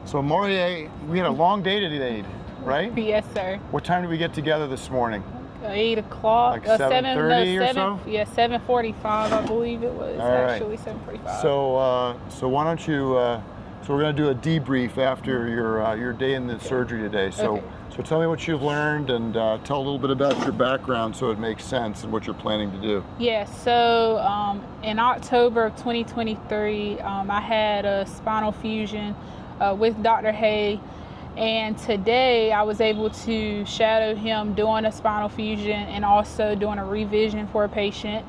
So Maurier, we had a long day today, right? Yes, sir. What time did we get together this morning? 8 o'clock. Like 7:30 or so? Yeah, 7:45, I believe it was. All right. Actually 7:45. So why don't you? So we're going to do a debrief after your day in the surgery today. So Okay. so tell me what you've learned and tell a little bit about your background so it makes sense and what you're planning to do. Yeah, so in October of 2023, I had a spinal fusion with Dr. Hay. And today I was able to shadow him doing a spinal fusion and also doing a revision for a patient.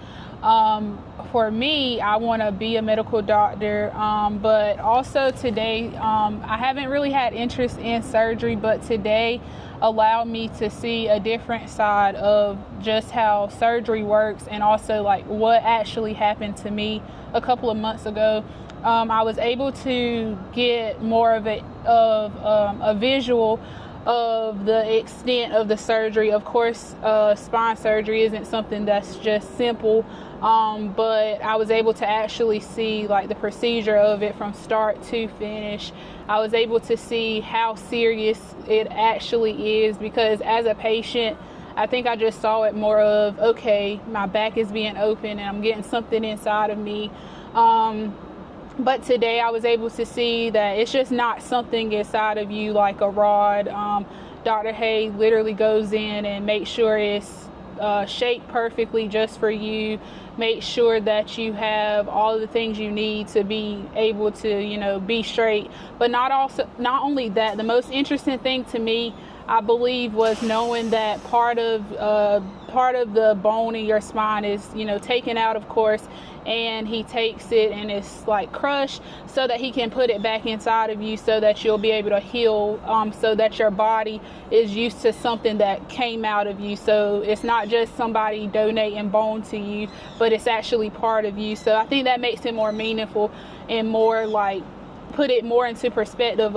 For me, I want to be a medical doctor, but also today I haven't really had interest in surgery, but today allowed me to see a different side of just how surgery works and also like what actually happened to me a couple of months ago. I was able to get more of a visual of the extent of the surgery. Of course, spine surgery isn't something that's just simple, but I was able to actually see like the procedure of it from start to finish. I was able to see how serious it actually is, because as a patient, I think I just saw it more of, okay, my back is being open and I'm getting something inside of me. But today I was able to see that it's just not something inside of you like a rod. Dr. Hay literally goes in and makes sure it's shaped perfectly just for you. Make sure that you have all of the things you need to be able to, you know, be straight. But not only that, the most interesting thing to me, I believe, was knowing that part of the bone in your spine is, you know, taken out, of course, and he takes it and it's like crushed so that he can put it back inside of you so that you'll be able to heal, so that your body is used to something that came out of you. So it's not just somebody donating bone to you, but it's actually part of you. So I think that makes it more meaningful and more like put it more into perspective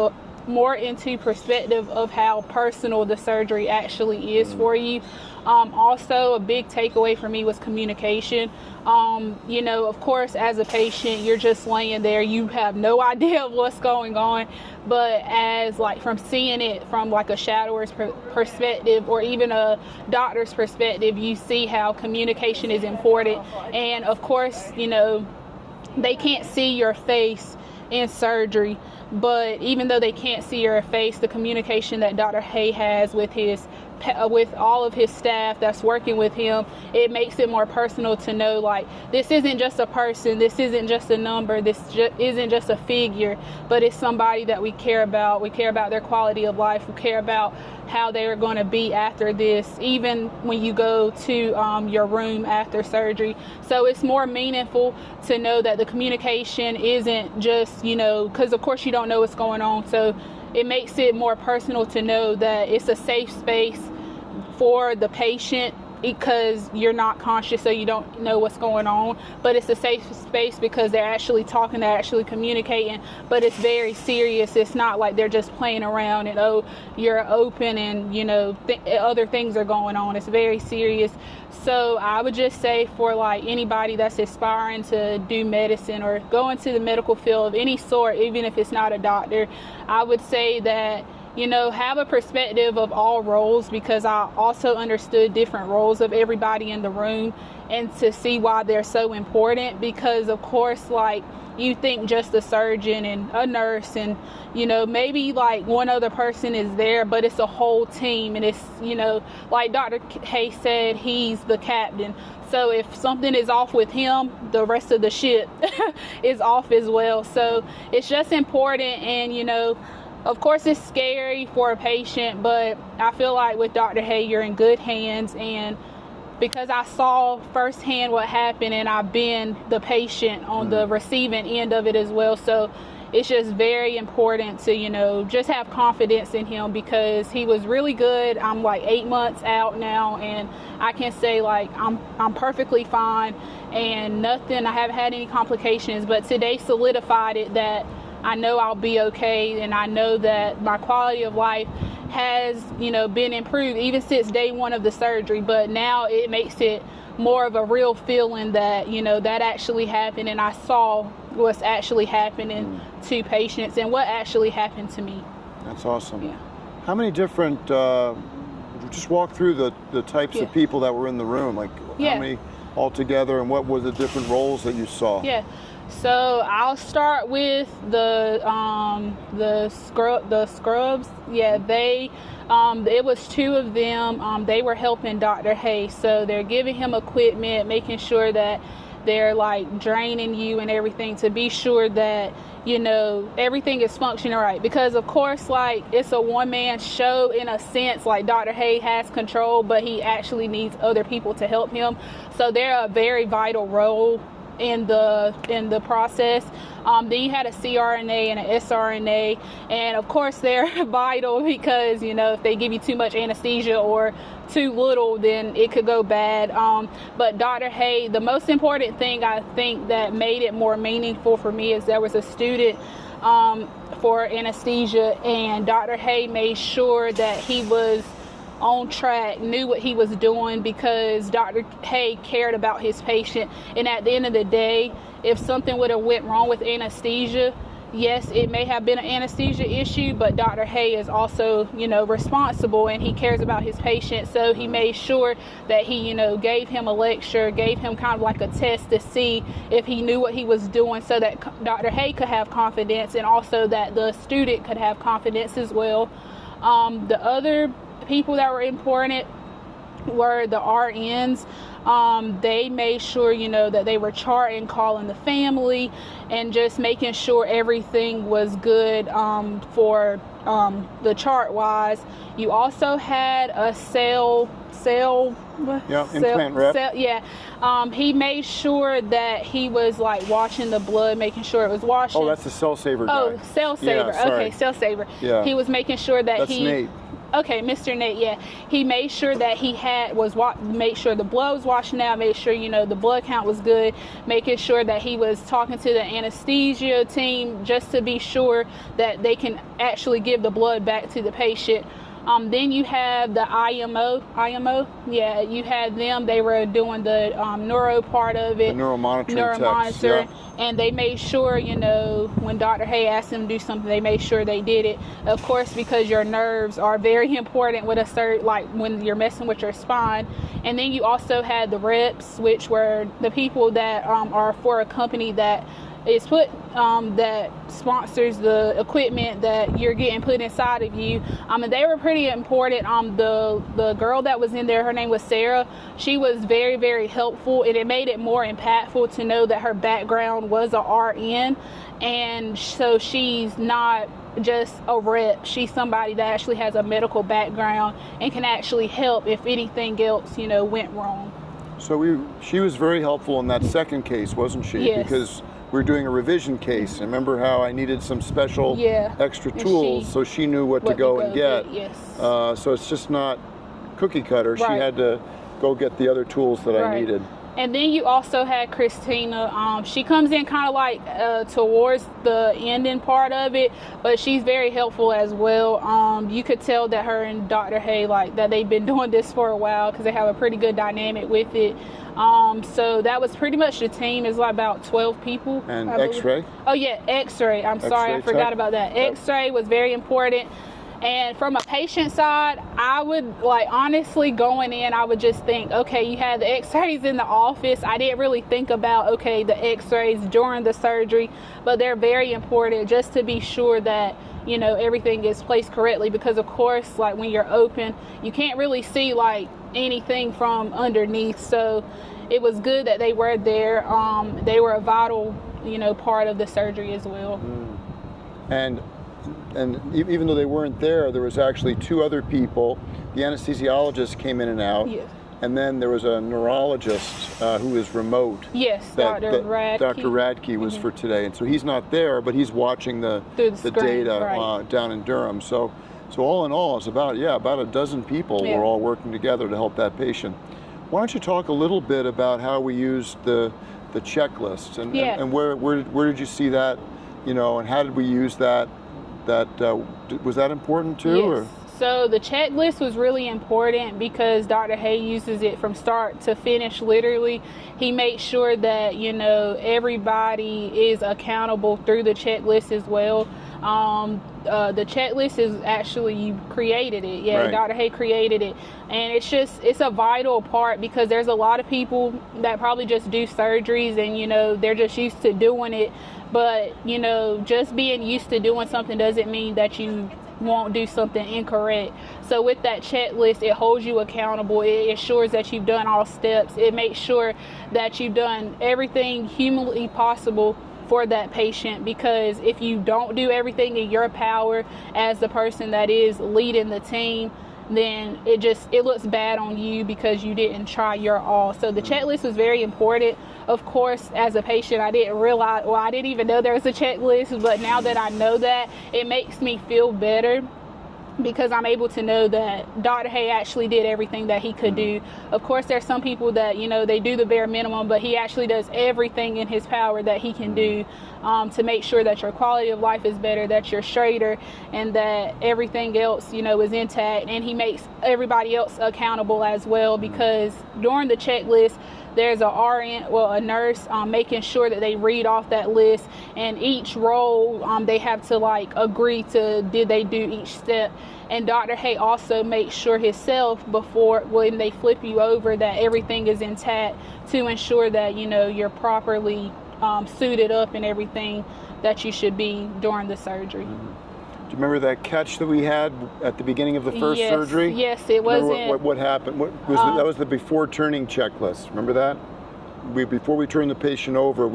of how personal the surgery actually is for you. Also, a big takeaway for me was communication. You know, of course, as a patient, you're just laying there. You have no idea what's going on. But as like from seeing it from like a shadower's perspective or even a doctor's perspective, you see how communication is important. And of course, you know, they can't see your face in surgery, but even though they can't see your face, the communication that Dr. Hay has with all of his staff that's working with him, it makes it more personal to know like this isn't just a person, this isn't just a number, this isn't just a figure, but it's somebody that we care about. We care about their quality of life. We care about how they're going to be after this, even when you go to your room after surgery. So it's more meaningful to know that the communication isn't just, you know, because of course you don't know what's going on. So it makes it more personal to know that it's a safe space for the patient because you're not conscious, so you don't know what's going on, but it's a safe space because they're actually talking, they're actually communicating, but it's very serious. It's not like they're just playing around and, oh, you're open and, you know, other things are going on. It's very serious. So I would just say for like anybody that's aspiring to do medicine or go into the medical field of any sort, even if it's not a doctor, I would say that, you know, have a perspective of all roles, because I also understood different roles of everybody in the room and to see why they're so important. Because of course, like, you think just a surgeon and a nurse and, you know, maybe like one other person is there, but it's a whole team. And it's, you know, like Dr. Hay said, he's the captain. So if something is off with him, the rest of the ship is off as well. So it's just important. And, you know, of course, it's scary for a patient, but I feel like with Dr. Hay, you're in good hands. And because I saw firsthand what happened and I've been the patient on the receiving end of it as well. So it's just very important to, you know, just have confidence in him because he was really good. I'm like 8 months out now and I can say like I'm perfectly fine and nothing, I haven't had any complications, but today solidified it that I know I'll be okay, and I know that my quality of life has, you know, been improved even since day one of the surgery. But now it makes it more of a real feeling that, you know, that actually happened, and I saw what's actually happening to patients and what actually happened to me. That's awesome. Yeah. How many different, just walk through the types of people that were in the room, like how many altogether, and what were the different roles that you saw? Yeah. So I'll start with the scrubs. Yeah, they it was 2 of them. They were helping Dr. Hayes, so they're giving him equipment, making sure that they're like draining you and everything to be sure that, you know, everything is functioning right. Because of course, like, it's a one-man show in a sense. Like, Dr. Hay has control, but he actually needs other people to help him. So they're a very vital role in the process. Then you had a CRNA and an SRNA, and of course they're vital because, you know, if they give you too much anesthesia or too little, then it could go bad. But Dr. Hay, the most important thing I think that made it more meaningful for me is there was a student for anesthesia, and Dr. Hay made sure that he was on track, knew what he was doing, because Dr. Hay cared about his patient. And at the end of the day, if something would have went wrong with anesthesia, yes, it may have been an anesthesia issue, but Dr. Hay is also, you know, responsible, and he cares about his patient. So he made sure that he, you know, gave him a lecture, gave him kind of like a test to see if he knew what he was doing, so that Dr. Hay could have confidence, and also that the student could have confidence as well. The other people that were important were the RNs. They made sure, you know, that they were charting, calling the family, and just making sure everything was good for the chart wise. You also had a implant rep. He made sure that he was like watching the blood, making sure it was washing. Oh, that's the cell saver guy. Oh, cell saver. Yeah, okay, cell saver. Yeah. He was making sure that that's Nate. Okay, Mr. Nate, yeah. He made sure that he made sure the blood was washing out, made sure, you know, the blood count was good, making sure that he was talking to the anesthesia team just to be sure that they can actually give the blood back to the patient. Then you have the IMO, yeah, you had them. They were doing the neuro part of it. The neuromonitoring. And they made sure, you know, when Dr. Hay asked them to do something, they made sure they did it. Of course, because your nerves are very important with like when you're messing with your spine. And then you also had the reps, which were the people that are for a company that is that sponsors the equipment that you're getting put inside of you. And they were pretty important. The girl that was in there, her name was Sarah. She was very, very helpful, and it made it more impactful to know that her background was a RN, and so she's not just a rep. She's somebody that actually has a medical background and can actually help if anything else, you know, went wrong. So she was very helpful in that second case, wasn't she? Yes. Because we were doing a revision case. Remember how I needed some special extra tools, so she knew what to go and get. Yes. So it's just not cookie cutter. Right. She had to go get the other tools that I needed. And then you also had Christina. She comes in kind of like towards the ending part of it, but she's very helpful as well. You could tell that her and Dr. Hay, like, that they've been doing this for a while, because they have a pretty good dynamic with it. So that was pretty much the team. Is like about 12 people. And X-ray? Oh yeah, X-ray. I'm sorry, I forgot about that. X-ray was very important. And from a patient side, I would, like, honestly, going in, I would just think, okay, you had the X-rays in the office. I didn't really think about, okay, the X-rays during the surgery, but they're very important just to be sure that, you know, everything is placed correctly, because of course, like, when you're open, you can't really see like anything from underneath. So it was good that they were there. They were a vital, you know, part of the surgery as well. And even though they weren't there was actually 2 other people. The anesthesiologist came in and out. Yes. And then there was a neurologist who was remote. Yes, Dr. Radke. Dr. Radke was for today, and so he's not there, but he's watching the data down in Durham. So all in all, it's about a dozen people were all working together to help that patient. Why don't you talk a little bit about how we used the checklists and where did you see that, you know, and how did we use that? Was that important too? Yes. Or? So the checklist was really important because Dr. Hay uses it from start to finish, literally. He makes sure that, you know, everybody is accountable through the checklist as well. The checklist is actually, you created it. Yeah, right. Dr. Hay created it. And it's a vital part because there's a lot of people that probably just do surgeries and, you know, they're just used to doing it. But, you know, just being used to doing something doesn't mean that you won't do something incorrect. So with that checklist, it holds you accountable. It ensures that you've done all steps. It makes sure that you've done everything humanly possible for that patient, because if you don't do everything in your power as the person that is leading the team, then it looks bad on you because you didn't try your all. So the checklist was very important. Of course, as a patient, I didn't realize, well, I didn't even know there was a checklist, but now that I know that, it makes me feel better because I'm able to know that Dr. Hay actually did everything that he could do. Of course, there's some people that, you know, they do the bare minimum, but he actually does everything in his power that he can do to make sure that your quality of life is better, that you're straighter, and that everything else, you know, is intact. And he makes everybody else accountable as well, because during the checklist, there's a nurse making sure that they read off that list, and each role they have to like agree to, did they do each step. And Dr. Hay also makes sure himself when they flip you over that everything is intact, to ensure that, you know, you're properly suited up and everything that you should be during the surgery. Do you remember that catch that we had at the beginning of the first surgery? Yes, it wasn't. What happened? That was the before turning checklist. Remember that? Before we turned the patient over,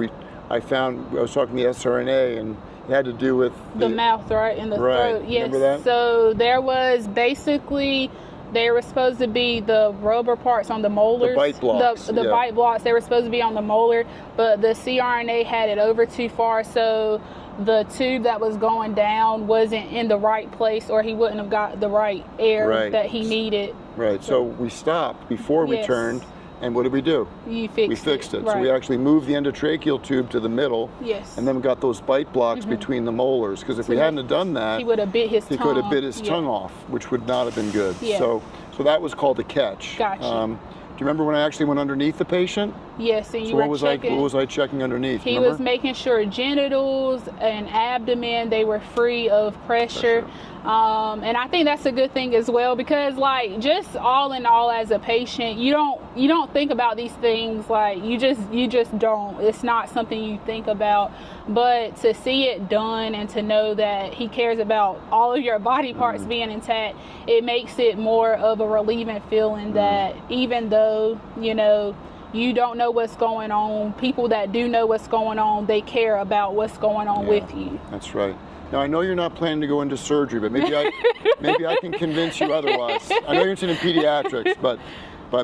I was talking to the SRNA, and it had to do with the mouth, right, and the throat. Yes. Remember that? So there was basically, they were supposed to be the rubber parts on the molars. The bite blocks. The bite blocks, they were supposed to be on the molar, but the CRNA had it over too far, so the tube that was going down wasn't in the right place, or he wouldn't have got the right air that he needed. Right, so we stopped before we turned, and what did we do? We fixed it. Right. So we actually moved the endotracheal tube to the middle, and then we got those bite blocks between the molars, because if we hadn't have done that, he would have bit his tongue. He could have bit his tongue off, which would not have been good. Yeah. So that was called a catch. Gotcha. Do you remember when I actually went underneath the patient? Yes, and what was I checking underneath? He was making sure genitals and abdomen, they were free of pressure. And I think that's a good thing as well, because like, just all in all, as a patient, you don't think about these things. Like, you just don't. It's not something you think about. But to see it done and to know that he cares about all of your body parts being intact, it makes it more of a relieving feeling that even though, you know, you don't know what's going on, people that do know what's going on, they care about what's going on with you. That's right. Now, I know you're not planning to go into surgery, but maybe I can convince you otherwise. I know you're interested in pediatrics, but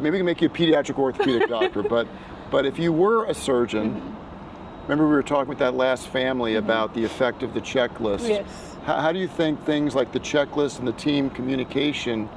maybe we can make you a pediatric orthopedic doctor. But if you were a surgeon, remember we were talking with that last family about the effect of the checklist. Yes. How do you think things like the checklist and the team communication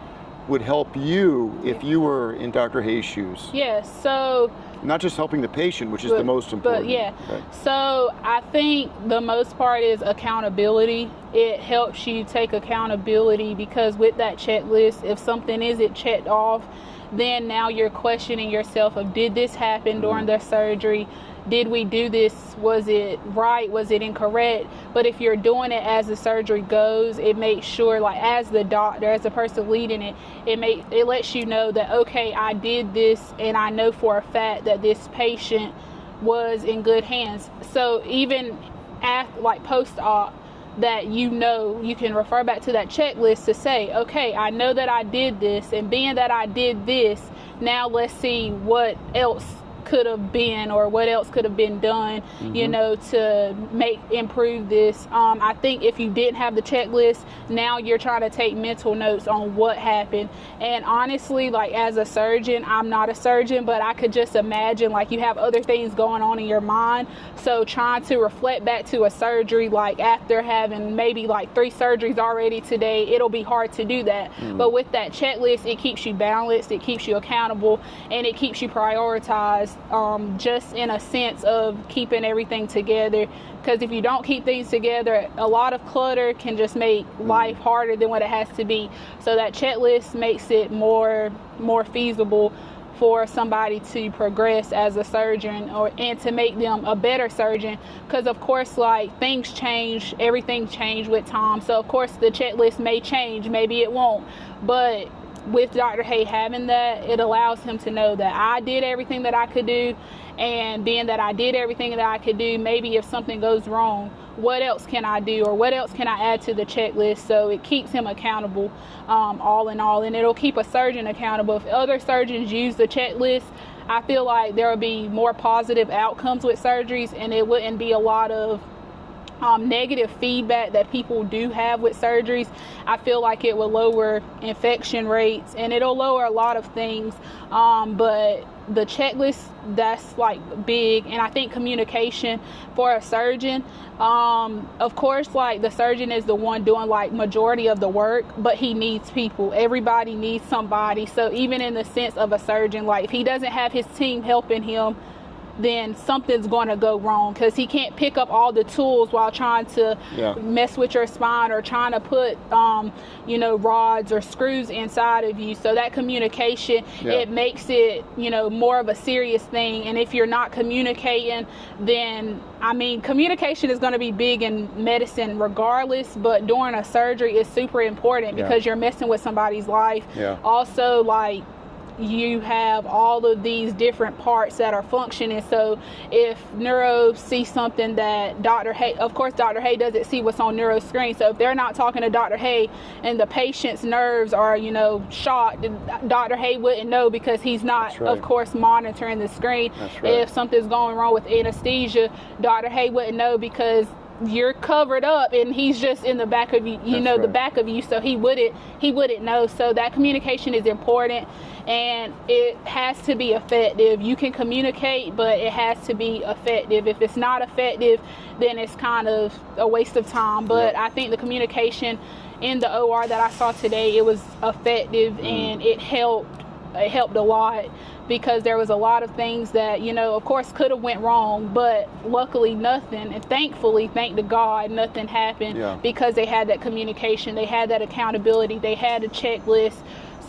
would help you if you were in Dr. Hay's shoes? Yes, so... Not just helping the patient, which is the most important. But yeah, so I think the most part is accountability. It helps you take accountability, because with that checklist, if something isn't checked off, then now you're questioning yourself of, did this happen during the surgery? Did we do this? Was it right? Was it incorrect? But if you're doing it as the surgery goes, it makes sure, like, as the doctor, as the person leading it, it lets you know that, okay, I did this, and I know for a fact that this patient was in good hands. So even post-op, that you know, you can refer back to that checklist to say, okay, I know that I did this, and being that I did this, now let's see what else could have been, or what else could have been done, you know, to improve this. I think if you didn't have the checklist, now you're trying to take mental notes on what happened. And honestly, like, as a surgeon, I'm not a surgeon, but I could just imagine, like, you have other things going on in your mind. So trying to reflect back to a surgery, like after having maybe like 3 surgeries already today, it'll be hard to do that. But with that checklist, it keeps you balanced, it keeps you accountable, and it keeps you prioritized just in a sense of keeping everything together. Because if you don't keep things together, a lot of clutter can just make life harder than what it has to be. So that checklist makes it more feasible for somebody to progress as a surgeon, and to make them a better surgeon. Because of course, like, things change, everything changes with time. So of course the checklist may change, maybe it won't, but with Dr. Hay having that, it allows him to know that I did everything that I could do, and being that I did everything that I could do, maybe if something goes wrong, what else can I do, or what else can I add to the checklist? So it keeps him accountable, all in all, and it'll keep a surgeon accountable. If other surgeons use the checklist, I feel like there will be more positive outcomes with surgeries, and it wouldn't be a lot of negative feedback that people do have with surgeries. I feel like it will lower infection rates, and it'll lower a lot of things, but the checklist, that's like big. And I think communication for a surgeon, of course, like, the surgeon is the one doing like majority of the work, but he needs people. Everybody needs somebody. So even in the sense of a surgeon, like, if he doesn't have his team helping him, then something's going to go wrong, because he can't pick up all the tools while trying to mess with your spine, or trying to put rods or screws inside of you. So that communication, it makes it more of a serious thing. And if you're not communicating, then communication is going to be big in medicine regardless, but during a surgery it's super important, because you're messing with somebody's life. Also, like, you have all of these different parts that are functioning. So if neuro sees something that Dr. Hay, of course Dr. Hay doesn't see what's on neuro screen, so if they're not talking to Dr. Hay and the patient's nerves are shot, Dr. Hay wouldn't know, because he's not of course monitoring the screen. If something's going wrong with anesthesia, Dr. Hay wouldn't know, because you're covered up and he's just in the back of you, the back of you, so he wouldn't know. So that communication is important, and it has to be effective. You can communicate, but it has to be effective. If it's not effective, then it's kind of a waste of time. But I think the communication in the OR that I saw today, it was effective, and it helped a lot, because there was a lot of things that of course could have went wrong, but luckily nothing, and thankfully, thank to God, nothing happened, because they had that communication, they had that accountability, they had a checklist.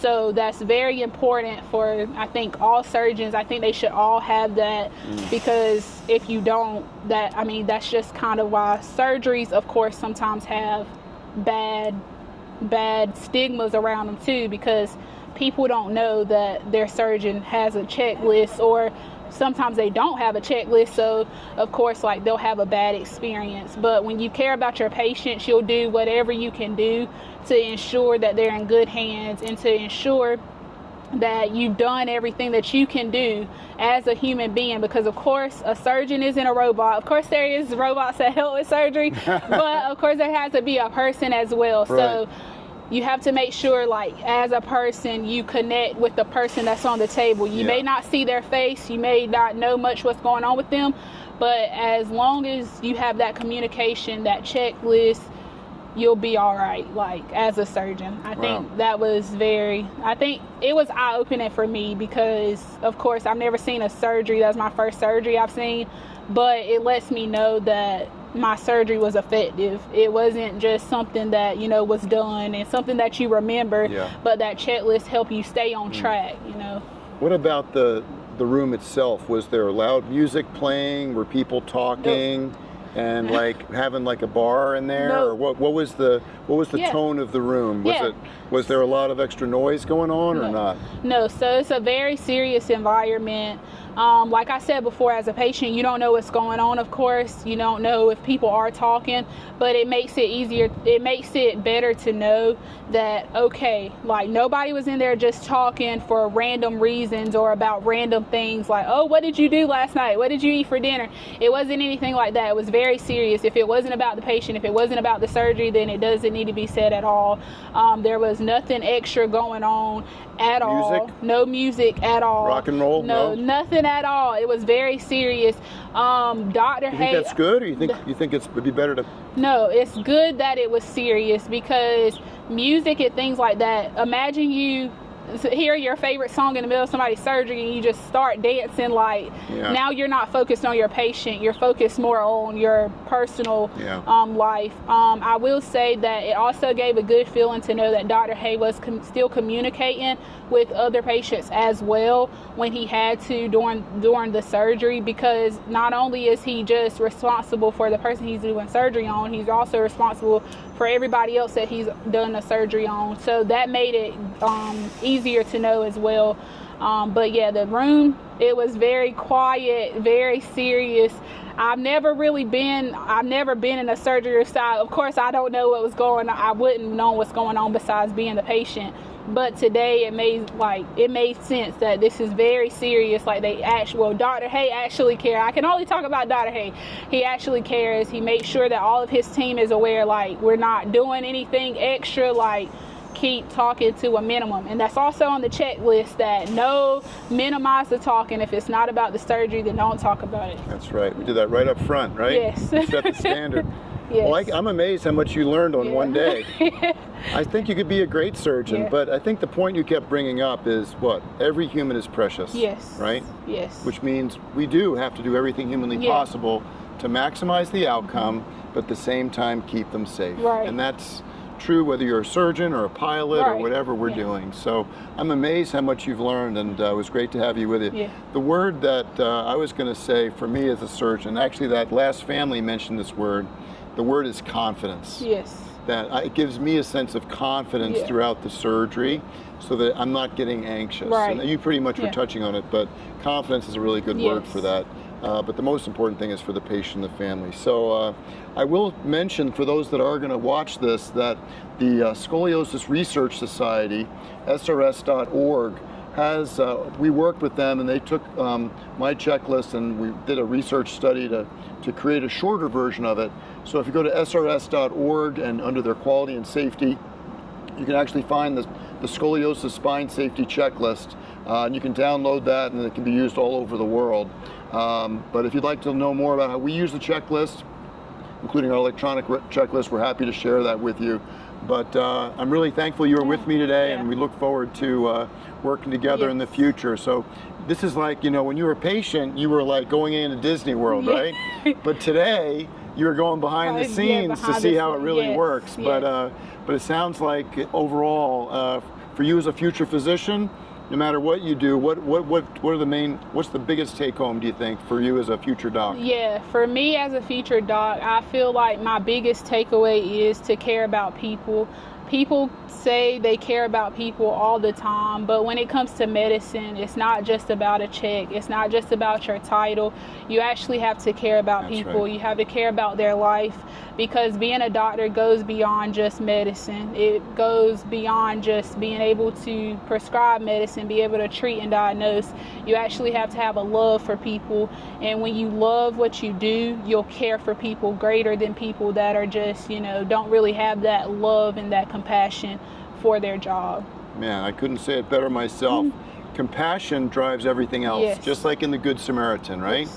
So that's very important for, I think, all surgeons. I think they should all have that, because if you don't, that's just kind of why surgeries, of course, sometimes have bad stigmas around them too, because people don't know that their surgeon has a checklist, or sometimes they don't have a checklist, so of course, like, they'll have a bad experience. But when you care about your patients, you'll do whatever you can do to ensure that they're in good hands, and to ensure that you've done everything that you can do as a human being, because of course a surgeon isn't a robot. Of course there is robots that help with surgery, but of course there has to be a person as well. So you have to make sure, like, as a person, you connect with the person that's on the table. You may not see their face, you may not know much what's going on with them, but as long as you have that communication, that checklist, you'll be all right, like, as a surgeon. I think that was I think it was eye-opening for me, because of course I've never seen a surgery. That's my first surgery I've seen, but it lets me know that my surgery was effective. It wasn't just something that was done and something that you remember, but that checklist helped you stay on track. What about the room itself? Was there loud music playing? Were people talking? And like having like a bar in there, or what was the tone of the room? Was there a lot of extra noise going on, or not? No, so it's a very serious environment. Like I said before, as a patient, you don't know what's going on, of course. You don't know if people are talking, but it makes it easier. It makes it better to know that, okay, like, nobody was in there just talking for random reasons or about random things, like, oh, what did you do last night? What did you eat for dinner? It wasn't anything like that. It was very serious. If it wasn't about the patient, if it wasn't about the surgery, then it doesn't need to be said at all. There was nothing extra going on at all. No music at all. Rock and roll? No, nothing at all. It was very serious. Dr. Hay. You think that's good, or you think it would be better to? No, it's good that it was serious, because music and things like that. Imagine you hear your favorite song in the middle of somebody's surgery and you just start dancing, like now you're not focused on your patient, you're focused more on your personal life. I will say that it also gave a good feeling to know that Dr. Hay was still communicating with other patients as well when he had to during the surgery, because not only is he just responsible for the person he's doing surgery on, he's also responsible for everybody else that he's done the surgery on. So that made it easier to know as well. But yeah, the room, it was very quiet, very serious. I've never been in a surgery side. Of course, I don't know what was going on. I wouldn't know what's going on besides being the patient. But today it made sense that this is very serious. Like Dr. Hay actually cares. I can only talk about Dr. Hay. He actually cares. He makes sure that all of his team is aware, like we're not doing anything extra, like keep talking to a minimum. And that's also on the checklist, that minimize the talking. If it's not about the surgery, then don't talk about it. That's right. We did that right up front, right? Yes. We set the standard. Yes. Well, I'm amazed how much you learned on one day. I think you could be a great surgeon, but I think the point you kept bringing up is what? Every human is precious. Yes. Right? Yes. Which means we do have to do everything humanly possible to maximize the outcome, but at the same time keep them safe. Right. And that's true whether you're a surgeon or a pilot or whatever we're doing. So I'm amazed how much you've learned, and it was great to have you with it. Yeah. The word that I was going to say for me as a surgeon, actually that last family mentioned this word, the word is confidence. Yes. That it gives me a sense of confidence throughout the surgery, so that I'm not getting anxious. Right. And you pretty much were touching on it, but confidence is a really good word for that. But the most important thing is for the patient and the family. So I will mention for those that are going to watch this that the Scoliosis Research Society, SRS.org, has, we worked with them and they took my checklist and we did a research study to create a shorter version of it. So if you go to SRS.org and under their quality and safety, you can actually find the Scoliosis Spine Safety Checklist. And you can download that and it can be used all over the world. But if you'd like to know more about how we use the checklist, including our electronic checklist, we're happy to share that with you. But I'm really thankful you were with me today, and we look forward to working together in the future. So this is like, you know, when you were a patient, you were like going into Disney World, right? But today, you're going behind the scenes to see how it really works. But it sounds like overall, for you as a future physician, no matter what you do, what's the biggest take home, do you think, for you as a future doc? Yeah, for me as a future doc, I feel like my biggest takeaway is to care about people. People say they care about people all the time, but when it comes to medicine, it's not just about a check. It's not just about your title. You actually have to care about people. Right. You have to care about their life, because being a doctor goes beyond just medicine. It goes beyond just being able to prescribe medicine, be able to treat and diagnose. You actually have to have a love for people, and when you love what you do, you'll care for people greater than people that are just, you know, don't really have that love and that compassion for their job. Man, I couldn't say it better myself. Compassion drives everything else, just like in the Good Samaritan, right?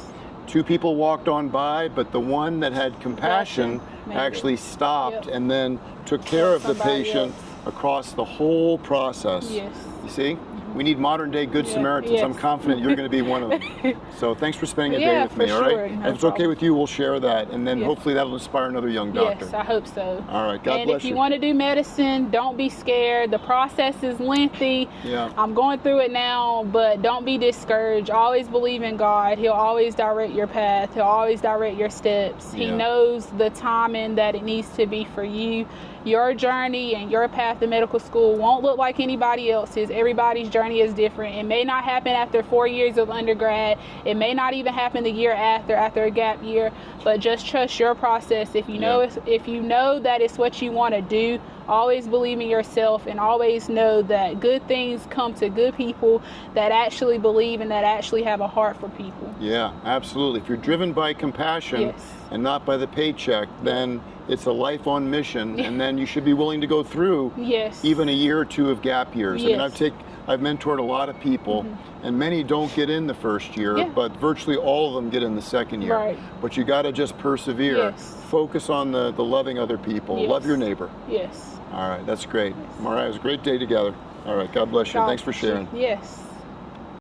Two people walked on by, but the one that had compassion actually stopped and then took care of the patient across the whole process. You see? We need modern day Good Samaritans. I'm confident you're going to be one of them. So thanks for spending a day with me, all right? And if it's okay with you, we'll share that, and then hopefully that'll inspire another young doctor. Yes, I hope so. All right, God bless you. And if you want to do medicine, don't be scared. The process is lengthy. I'm going through it now, but don't be discouraged. Always believe in God. He'll always direct your path. He'll always direct your steps. He knows the timing that it needs to be for you. Your journey and your path to medical school won't look like anybody else's. Everybody's journey is different. It may not happen after 4 years of undergrad. It may not even happen the year after a gap year, but just trust your process. If you know if you know that it's what you want to do, always believe in yourself, and always know that good things come to good people that actually believe and that actually have a heart for people. Yeah, absolutely. If you're driven by compassion and not by the paycheck, then it's a life on mission, and then you should be willing to go through even a year or two of gap years. I mean, I've mentored a lot of people, and many don't get in the first year, but virtually all of them get in the second year. But you got to just persevere. Focus on the loving other people. Love your neighbor. All right, that's great. All right, it was a great day together. All right. God bless you. Thanks for sharing. Yes.